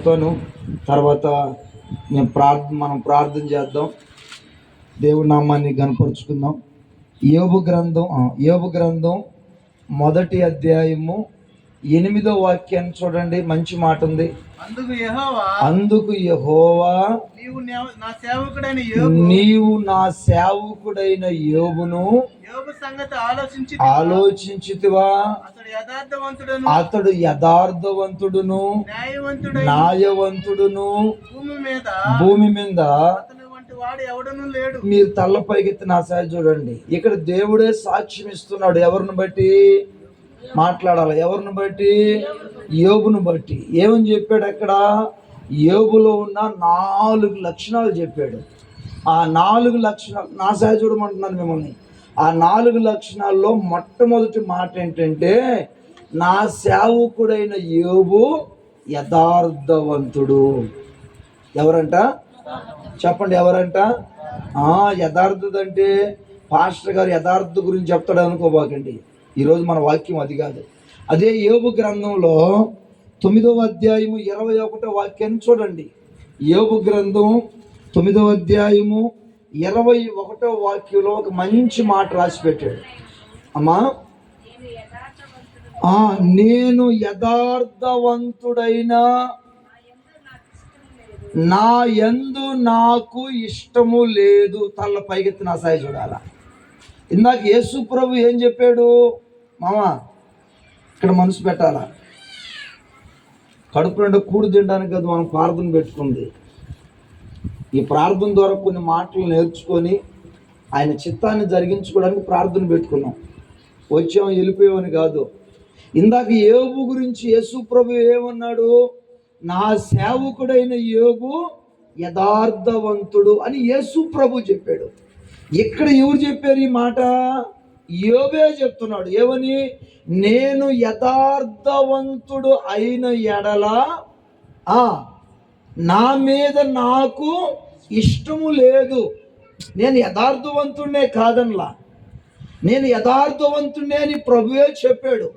చదువుతాను, తర్వాత మనం ప్రార్థన చేద్దాం, దేవుడి నామాన్ని గణపరుచుకుందాం. యోబు గ్రంథం 1వ అధ్యాయము 8వ వాక్యాన్ని చూడండి. మంచి మాట ఉంది. అందుకు యెహోవా నీవు నా సేవకుడైన యోబును ఆలోచించితివా? అతడు యథార్థవంతుడును న్యాయవంతుడును భూమి మీద మీరు తల్ల పైకెత్తి నా సాయి చూడండి. ఇక్కడ దేవుడే సాక్ష్యం ఇస్తున్నాడు. ఎవరిని బట్టి మాట్లాడాలి? ఎవరిని బట్టి? యోబును బట్టి. ఏమని చెప్పాడు అక్కడ? యోబులో ఉన్న 4 లక్షణాలు చెప్పాడు. ఆ 4 లక్షణాలు నా సాయి చూడమంటున్నాను మిమ్మల్ని. ఆ 4 లక్షణాల్లో మొట్టమొదటి మాట ఏంటంటే, నా సేవకుడైన యోబు యథార్థవంతుడు. ఎవరంట? చెప్పండి, ఎవరంట? యథార్థత అంటే పాస్టర్ గారు యథార్థత గురించి చెప్తాడు అనుకోబాకండి. ఈరోజు మన వాక్యం అది కాదు. అదే యోబు గ్రంథంలో 9వ అధ్యాయము 21వ వాక్యాన్ని చూడండి. యోబు గ్రంథం 9వ అధ్యాయము 21వ వాక్యంలో ఒక మంచి మాట రాసి పెట్టాడు. అమ్మా, నేను యథార్థవంతుడైన నా యందు నాకు ఇష్టము లేదు. తల్ల పైకెత్తి నా సాయి చూడాల. ఇందాక యేసు ప్రభు ఏం చెప్పాడు? మామా, ఇక్కడ మనసు పెట్టాలా. కడుపు నిండా కూడు తినడానికి కదా మనం ప్రార్థన పెట్టుకుంది. ఈ ప్రార్థన ద్వారా కొన్ని మాటలు నేర్చుకొని ఆయన చిత్తాన్ని జరిగించుకోవడానికి ప్రార్థన పెట్టుకున్నాం. వచ్చాం వెళ్ళిపోయామని కాదు. ఇందాక యోబు గురించి యేసు ప్రభు ఏమన్నాడు? నా సేవకుడైన యోబు యథార్థవంతుడు అని యేసు ప్రభు చెప్పాడు. ఇక్కడ ఎవరు చెప్పారు ఈ మాట? యోబే చెప్తున్నాడు. ఏమని? నేను యథార్థవంతుడు అయిన ఎడల నా మీద నాకు ఇష్టము లేదు. నేను యథార్థవంతుడినే కాదనలా, నేను యథార్థవంతుడినే అని ప్రభువే చెప్పాడు.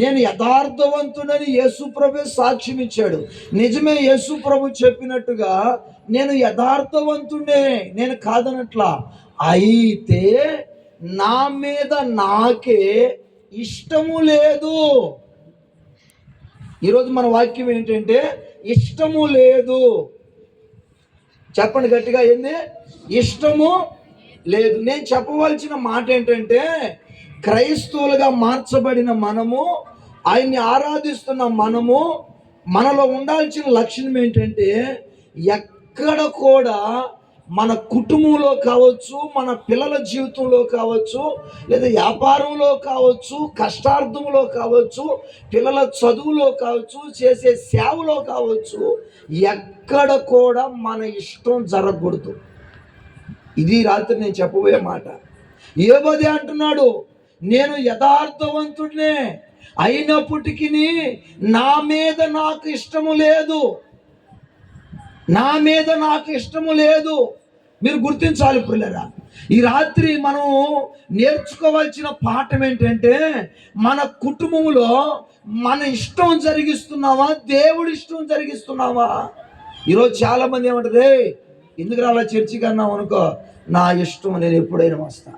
నేను యథార్థవంతుడని యేసు ప్రభు సాక్ష్యం ఇచ్చాడు. నిజమే, యేసు ప్రభు చెప్పినట్టుగా నేను యథార్థవంతుడే, నేను కాదనట్లా. అయితే నా మీద నాకే ఇష్టము లేదు. ఈరోజు మన వాక్యం ఏంటంటే ఇష్టము లేదు. చెప్పండి గట్టిగా, ఏంది? ఇష్టము లేదు. నేను చెప్పవలసిన మాట ఏంటంటే, క్రైస్తవులుగా మార్చబడిన మనము, ఆయన్ని ఆరాధిస్తున్న మనము, మనలో ఉండాల్సిన లక్షణం ఏంటంటే, ఎక్కడ కూడా మన కుటుంబంలో కావచ్చు, మన పిల్లల జీవితంలో కావచ్చు, లేదా వ్యాపారంలో కావచ్చు, కష్టార్థంలో కావచ్చు, పిల్లల చదువులో కావచ్చు, చేసే సేవలో కావచ్చు, ఎక్కడ కూడా మన ఇష్టం జరగకూడదు. ఇది రాత్రి నేను చెప్పబోయే మాట. యోబు అంటున్నాడు, నేను యథార్థవంతుడినే, అయినప్పటికీ నా మీద నాకు ఇష్టము లేదు, నా మీద నాకు ఇష్టము లేదు. మీరు గుర్తించాలి పిల్లరా. ఈ రాత్రి మనం నేర్చుకోవాల్సిన పాఠం ఏంటంటే, మన కుటుంబంలో మన ఇష్టం జరిగిస్తున్నావా, దేవుడి ఇష్టం జరిగిస్తున్నావా? ఈరోజు చాలా మంది ఏమంటారు, ఎందుకు రాలా చర్చికి అన్నావు అనుకో, నా ఇష్టం, నేను ఎప్పుడైనా వస్తా.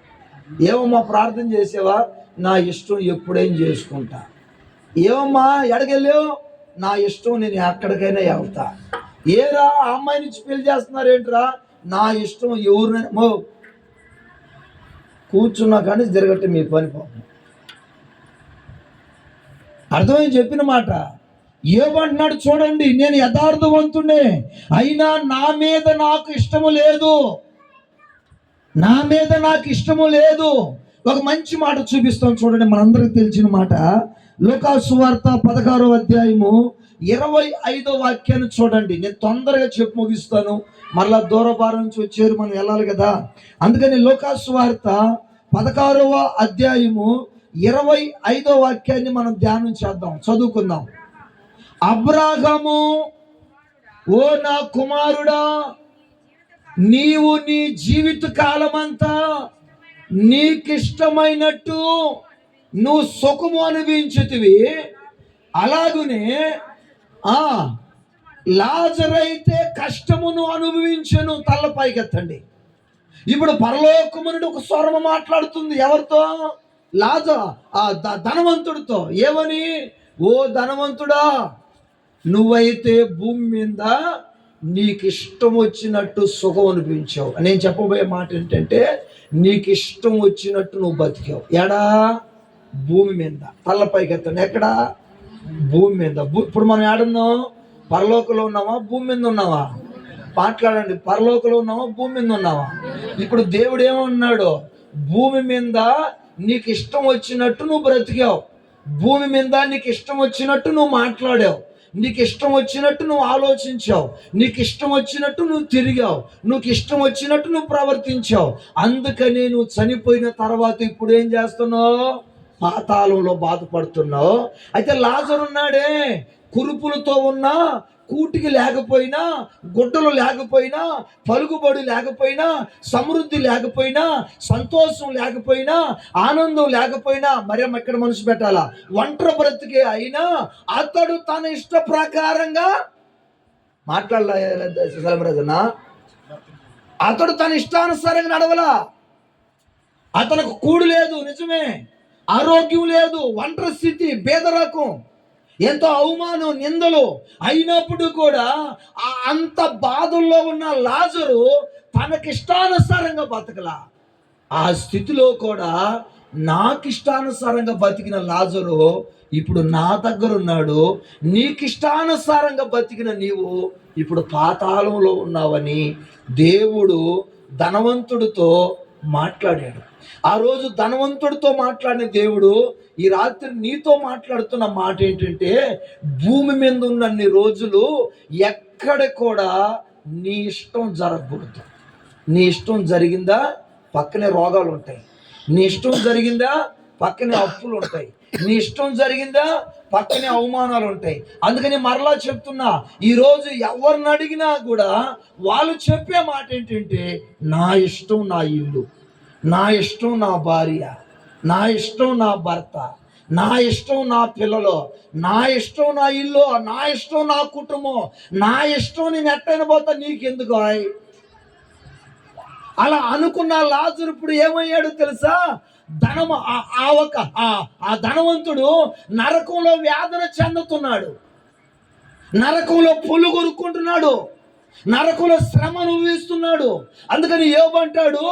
ఏమమ్మా ప్రార్థన చేసేవా? నా ఇష్టం, ఎప్పుడైనా చేసుకుంటా. ఏమమ్మా ఎడగెళ్ళావు? నా ఇష్టం, నేను ఎక్కడికైనా వెళ్తా. ఏరా అమ్మాయి నుంచి పెళ్లి చేస్తున్నారేంట్రా? నా ఇష్టం, ఎవరినైనా కూర్చున్నా కానీ జరగట్టే మీ పని. పాపం అర్థమైంది చెప్పిన మాట. ఏమంటున్నాడు చూడండి, నేను యథార్థవంతుడే, అయినా నా మీద నాకు ఇష్టము లేదు, నా మీద నాకు ఇష్టము లేదు. ఒక మంచి మాట చూపిస్తాం చూడండి, మనందరికి తెలిసిన మాట. లూకాసు సువార్త 16వ అధ్యాయము 25వ వాక్యాన్ని చూడండి. నేను తొందరగా చెప్పి ముగిస్తాను, మరలా దూరభారం నుంచి వచ్చారు, మనం వెళ్ళాలి కదా. అందుకని లూకాసు సువార్త 16వ అధ్యాయము 25వ వాక్యాన్ని మనం ధ్యానం చేద్దాం, చదువుకుందాం. అబ్రాహాము, ఓ నా కుమారుడా, నీవు నీ జీవిత కాలమంతా నీకిష్టమైనట్టు నువ్వు సుఖము అనుభవించుతివి, అలాగునే లాజరు అయితే కష్టమును అనుభవించెను. తల పైకెత్తండి. ఇప్పుడు పరలోకము నుండి ఒక స్వరము మాట్లాడుతుంది. ఎవరితో? ధనవంతుడితో. ఏమని? ఓ ధనవంతుడా, నువ్వైతే భూమి మీద నీకు ఇష్టం వచ్చినట్టు సుఖం అనిపించావు. నేను చెప్పబోయే మాట ఏంటంటే, నీకు ఇష్టం వచ్చినట్టు నువ్వు బతికావు. ఎడా? భూమి మీద. తలపైకి ఎత్తండి. ఎక్కడ? భూమి మీద. ఇప్పుడు మనం ఏడున్నాం? పరలోకంలో ఉన్నావా? భూమి మీద ఉన్నావా? మాట్లాడండి. పరలోకంలో ఉన్నావా? భూమి మీద ఉన్నావా? ఇప్పుడు దేవుడు ఏమన్నాడు? భూమి మీద నీకు ఇష్టం వచ్చినట్టు నువ్వు బ్రతికావు. భూమి మీద నీకు ఇష్టం వచ్చినట్టు నువ్వు మాట్లాడావు. నీకు ఇష్టం వచ్చినట్టు నువ్వు ఆలోచించావు. నీకు ఇష్టం వచ్చినట్టు నువ్వు తిరిగావు. నీకు ఇష్టం వచ్చినట్టు నువ్వు ప్రవర్తించావు. అందుకని నువ్వు చనిపోయిన తర్వాత ఇప్పుడు ఏం చేస్తున్నావు? పాతాళంలో బాధపడుతున్నావు. అయితే లాజరు ఉన్నాడే, కురుపులతో ఉన్నా, కూటికి లేకపోయినా, గుడ్డలు లేకపోయినా, పలుకుబడి లేకపోయినా, సమృద్ధి లేకపోయినా, సంతోషం లేకపోయినా, ఆనందం లేకపోయినా, మరి ఎక్కడ మనసు పెట్టాలా? ఒంటరి బ్రతికే అయినా అతడు తన ఇష్ట ప్రకారంగా మాట్లాడలేదన్నా. అతడు తన ఇష్టానుసారంగా నడవలా. అతనికి కూడు లేదు, నిజమే. ఆరోగ్యం లేదు, ఒంటరి స్థితి, పేదరకం, ఎంతో అవమానం, నిందలు. అయినప్పుడు కూడా అంత బాధల్లో ఉన్న లాజరు తనకిష్టానుసారంగా బతకలా. ఆ స్థితిలో కూడా నాకిష్టానుసారంగా బతికిన లాజరు ఇప్పుడు నా దగ్గర ఉన్నాడు. నీకిష్టానుసారంగా బతికిన నీవు ఇప్పుడు పాతాళంలో ఉన్నావని దేవుడు ధనవంతుడితో మాట్లాడాడు. ఆ రోజు ధనవంతుడితో మాట్లాడిన దేవుడు ఈ రాత్రి నీతో మాట్లాడుతున్న మాట ఏంటంటే, భూమి మీద ఉన్నన్ని రోజులు ఎక్కడ కూడా నీ ఇష్టం జరగకూడదు. నీ ఇష్టం జరిగిందా పక్కనే రోగాలు ఉంటాయి. నీ ఇష్టం జరిగిందా పక్కనే అప్పులు ఉంటాయి. నీ ఇష్టం జరిగిందా పక్కనే అవమానాలు ఉంటాయి. అందుకని మరలా చెప్తున్నా, ఈరోజు ఎవరిని అడిగినా కూడా వాళ్ళు చెప్పే మాట ఏంటంటే, నా ఇష్టం నా ఇల్లు, నా ఇష్టం నా భార్య, నా ఇష్టం నా భర్త, నా ఇష్టం నా పిల్లలు, నా ఇష్టం నా ఇల్లు, నా ఇష్టం నా కుటుంబం, నా ఇష్టం నేను ఎట్టైనా పోతా, నీకెందుకు? అలా అనుకున్న లాజరు ఇప్పుడు ఏమయ్యాడు తెలుసా? ఆ ధనవంతుడు నరకంలో వేదన చెందుతున్నాడు. నరకంలో పులు కొరుక్కుంటున్నాడు. నరకంలో శ్రమ అనుభవిస్తున్నాడు. అందుకని యోబంటాడు,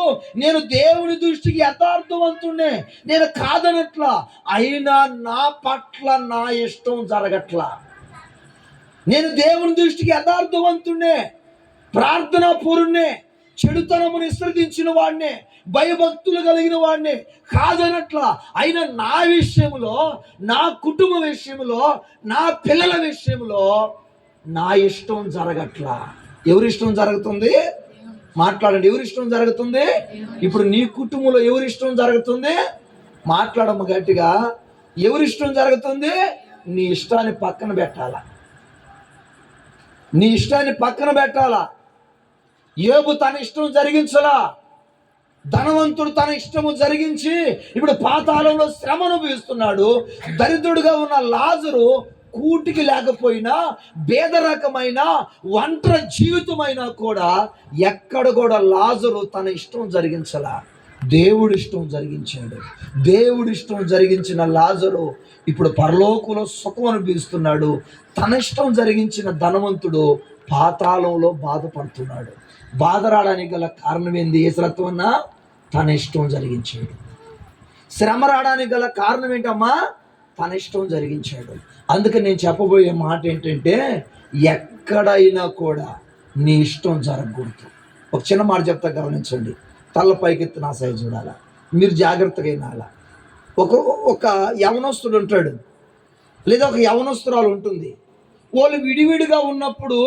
నేను దేవుని దృష్టికి యథార్థవంతుణ్ణే, నేను కాదనట్లా, అయినా నా పట్ల నా ఇష్టం జరగట్లా. నేను దేవుని దృష్టికి యథార్థవంతుణ్ణే, ప్రార్థనా పూరుణ్ణే, చెడుతనమును విసర్జించిన వాడినే, భయభక్తులు కలిగిన వాడిని కాదనట్లా. అయినా నా విషయంలో, నా కుటుంబ విషయంలో, నా పిల్లల విషయంలో నా ఇష్టం జరగట్లా. ఎవరిష్టం జరుగుతుంది? మాట్లాడండి. ఎవరిష్టం జరుగుతుంది? ఇప్పుడు నీ కుటుంబంలో ఎవరిష్టం జరుగుతుంది? మాట్లాడమ్మ గట్టిగా. ఎవరిష్టం జరుగుతుంది? నీ ఇష్టాన్ని పక్కన పెట్టాలా. నీ ఇష్టాన్ని పక్కన పెట్టాలా. యోబు తన ఇష్టం జరిగించలా. ధనవంతుడు తన ఇష్టము జరిగించి ఇప్పుడు పాతాళంలో శ్రమ అనుభవిస్తున్నాడు. దరిద్రుడుగా ఉన్న లాజరు కూటికి లేకపోయినా, పేదరకమైన ఒంటరి జీవితమైనా కూడా ఎక్కడ కూడా లాజరు తన ఇష్టం జరిగించలా. దేవుడి ఇష్టం జరిగించాడు. దేవుడి ఇష్టం జరిగించిన లాజరు ఇప్పుడు పరలోకంలో సుఖం అనుభవిస్తున్నాడు. తన ఇష్టం జరిగించిన ధనవంతుడు పాతాళంలో బాధపడుతున్నాడు. బాధ రావడానికి గల కారణం ఏంది? ఏసరత్వన్నా తన ఇష్టం జరిగించాడు. శ్రమ రావడానికి గల కారణం ఏంటమ్మా? తన ఇష్టం జరిగించాడు. అందుకని నేను చెప్పబోయే మాట ఏంటంటే, ఎక్కడైనా కూడా నీ ఇష్టం జరగకూడదు. ఒక చిన్న మాట చెప్తా, గమనించండి. తల్ల పైకెత్తి నా సైజు చూడాలా, మీరు జాగ్రత్తగా వినాలా. ఒక యవనస్తుడు ఉంటాడు, లేదా ఒక యవనస్తురాలు ఉంటుంది. వాళ్ళు విడివిడిగా ఉన్నప్పుడు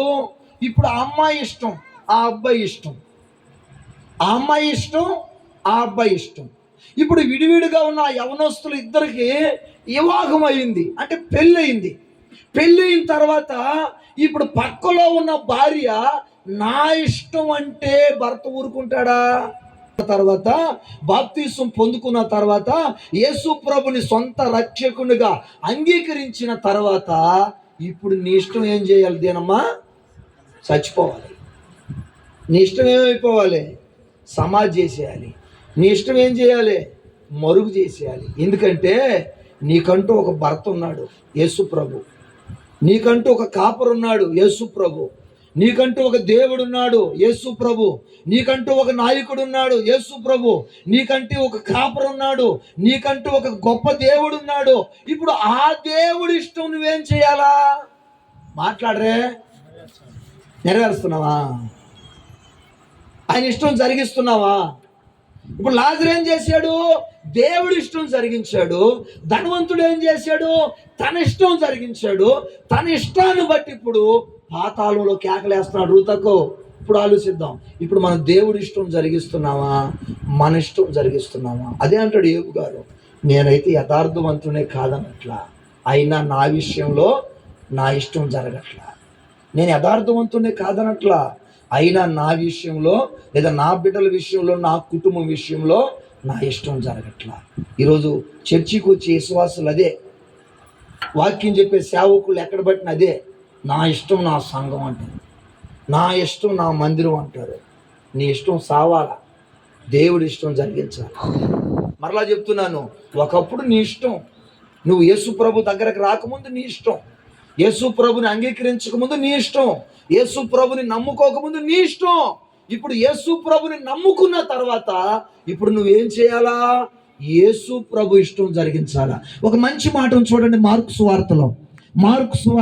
ఇప్పుడు ఆ అమ్మాయి ఇష్టం, ఆ అబ్బాయి ఇష్టం, ఆ అమ్మాయి ఇష్టం, ఆ అబ్బాయి ఇష్టం. ఇప్పుడు విడివిడిగా ఉన్న యవనస్తులు ఇద్దరికి వివాహం అయింది, అంటే పెళ్ళయింది. పెళ్ళయిన తర్వాత ఇప్పుడు పక్కలో ఉన్న భార్య నా ఇష్టం అంటే భర్త ఊరుకుంటాడా? తర్వాత బాప్తిసం పొందుకున్న తర్వాత యేసు ప్రభుని సొంత రక్షకునిగా అంగీకరించిన తర్వాత ఇప్పుడు నీ ఇష్టం ఏం చేయాలి? దేనమ్మా చచ్చిపోవాలి. నీ ఇష్టం ఏమైపోవాలి? సమాధి చేసేయాలి. నీ ఇష్టం ఏం చేయాలి? మరుగు చేసేయాలి. ఎందుకంటే నీకంటూ ఒక భర్త ఉన్నాడు, యేసు ప్రభు. నీకంటూ ఒక కాపరు ఉన్నాడు, యేసు ప్రభు. నీకంటూ ఒక దేవుడు ఉన్నాడు, యేసు ప్రభు. నీకంటూ ఒక నాయకుడు ఉన్నాడు, యేసు ప్రభు. నీకంటూ ఒక కాపరు ఉన్నాడు, నీకంటూ ఒక గొప్ప దేవుడు ఉన్నాడు. ఇప్పుడు ఆ దేవుడి ఇష్టం నువ్వేం చేయాలా? మాట్లాడరే. నెరవేరుస్తున్నావా? ఆయన ఇష్టం జరిగిస్తున్నావా? ఇప్పుడు లాజరు ఏం చేశాడు? దేవుడి ఇష్టం జరిగించాడు. ధనవంతుడు ఏం చేశాడు? తన ఇష్టం జరిగించాడు. తన ఇష్టాన్ని బట్టి ఇప్పుడు పాతాళంలో కేకలేస్తున్నాడు రూతకు. ఇప్పుడు ఆలోచిద్దాం, ఇప్పుడు మన దేవుడి ఇష్టం జరిగిస్తున్నావా, మన ఇష్టం జరిగిస్తున్నావా? అదే అంటాడు యోబు గారు, నేనైతే యథార్థవంతునే కాదనట్లా, అయినా నా విషయంలో నా ఇష్టం జరగట్లా. నేను యథార్థవంతునే కాదనట్లా, అయినా నా విషయంలో లేదా నా బిడ్డల విషయంలో, నా కుటుంబం విషయంలో నా ఇష్టం జరగట్లా. ఈరోజు చర్చికి వచ్చే విశ్వాసులు అదే, వాక్యం చెప్పే సేవకులు ఎక్కడ పట్టిన అదే, నా ఇష్టం నా సంఘం అంటారు, నా ఇష్టం నా మందిరం అంటారు. నీ ఇష్టం సావాలా, దేవుడి ఇష్టం జరిగించాలి. మరలా చెప్తున్నాను, ఒకప్పుడు నీ ఇష్టం, నువ్వు యేసు ప్రభు దగ్గరకు రాకముందు నీ ఇష్టం, యేసు ప్రభుని అంగీకరించక ముందు నీ ఇష్టం, యేసు ప్రభుని నమ్ముకోకముందు నీ ఇష్టం. ఇప్పుడు యేసు ప్రభుని నమ్ముకున్న తర్వాత ఇప్పుడు నువ్వేం చేయాలా? యేసు ప్రభు ఇష్టం జరిగించాలా. ఒక మంచి మాటను చూడండి, మార్కు సువార్తలో.